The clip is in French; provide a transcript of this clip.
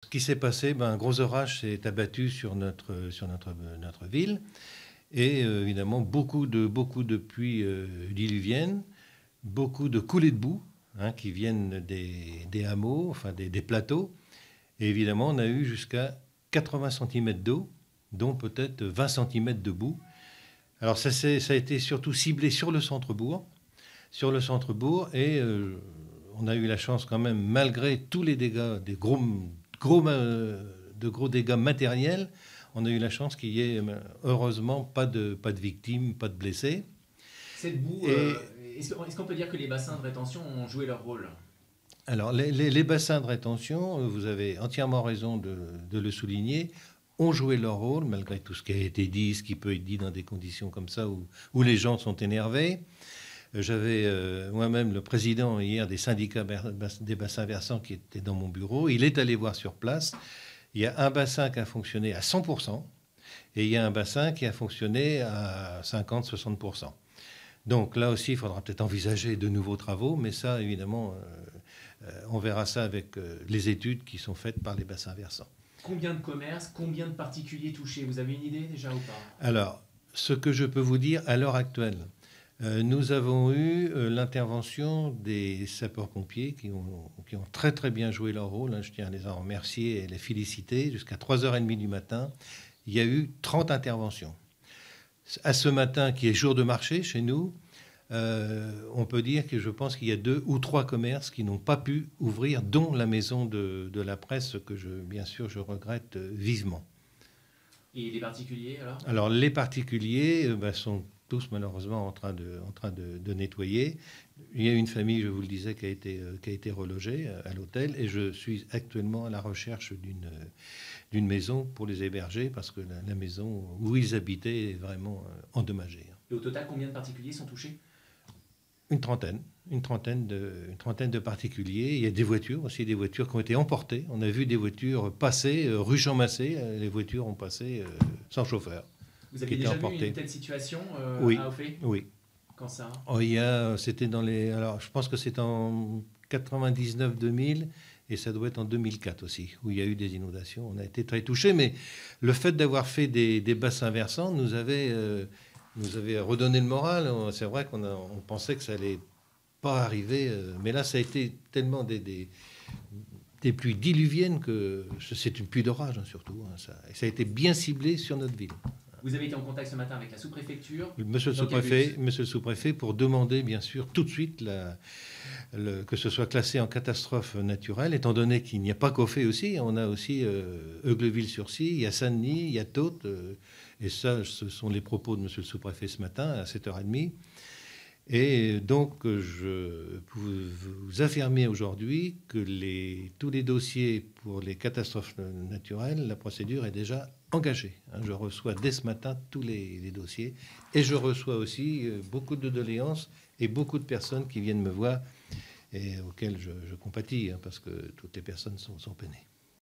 ce qui s'est passé, un gros orage s'est abattu sur notre ville. Et évidemment, beaucoup de pluies diluviennes, beaucoup de coulées de boue qui viennent des hameaux, enfin des plateaux. Et évidemment, on a eu jusqu'à 80 cm d'eau, dont peut-être 20 cm de boue. Alors ça a été surtout ciblé sur le centre-bourg. Et on a eu la chance quand même, malgré tous les dégâts, de gros dégâts matériels, on a eu la chance qu'il y ait heureusement pas de victimes, pas de blessés. Cette boue, est-ce qu'on peut dire que les bassins de rétention ont joué leur rôle? Alors les bassins de rétention, vous avez entièrement raison de le souligner, ont joué leur rôle, malgré tout ce qui a été dit, ce qui peut être dit dans des conditions comme ça où les gens sont énervés. J'avais moi-même le président hier des syndicats des bassins versants qui était dans mon bureau. Il est allé voir sur place. Il y a un bassin qui a fonctionné à 100% et il y a un bassin qui a fonctionné à 50-60%. Donc là aussi, il faudra peut-être envisager de nouveaux travaux, mais ça, évidemment, on verra ça avec les études qui sont faites par les bassins versants. Combien de commerces, combien de particuliers touchés? Vous avez une idée déjà ou pas? Alors, ce que je peux vous dire à l'heure actuelle, nous avons eu l'intervention des sapeurs-pompiers qui ont très très bien joué leur rôle. Je tiens à les en remercier et les féliciter. Jusqu'à 3h30 du matin, il y a eu 30 interventions. À ce matin, qui est jour de marché chez nous, on peut dire que je pense qu'il y a 2 ou 3 commerces qui n'ont pas pu ouvrir, dont la maison de la presse, que bien sûr je regrette vivement. Et les particuliers alors? Alors les particuliers sont tous malheureusement en train de nettoyer. Il y a une famille, je vous le disais, qui a été relogée à l'hôtel, et je suis actuellement à la recherche d'une maison pour les héberger, parce que la maison où ils habitaient est vraiment endommagée. Et au total, combien de particuliers sont touchés? Une trentaine de particuliers. Il y a des voitures aussi, des voitures qui ont été emportées. On a vu des voitures passer, rue Champmassé, les voitures ont passé sans chauffeur. Vous avez déjà vu une telle situation oui, à Auffay? Oui. Quand ça? C'était dans les... Alors, je pense que c'est en 99-2000, et ça doit être en 2004 aussi, où il y a eu des inondations. On a été très touchés, mais le fait d'avoir fait des bassins versants nous avait redonné le moral. C'est vrai qu'on pensait que ça allait pas arriver, mais là, ça a été tellement des pluies diluviennes que c'est une pluie d'orage, surtout. Ça a été bien ciblé sur notre ville. Vous avez été en contact ce matin avec la sous-préfecture? Monsieur le sous-préfet, pour demander, bien sûr, tout de suite que ce soit classé en catastrophe naturelle, étant donné qu'il n'y a pas qu'Auffay aussi. On a aussi Eugleville-sur-Scie, il y a Saint-Denis, il y a Taute. Et ça, ce sont les propos de monsieur le sous-préfet ce matin à 7h30. Et donc, je peux vous affirmer aujourd'hui que tous les dossiers pour les catastrophes naturelles, la procédure est déjà engagée. Je reçois dès ce matin tous les dossiers, et je reçois aussi beaucoup de doléances et beaucoup de personnes qui viennent me voir et auxquelles je compatis, parce que toutes les personnes sont peinées.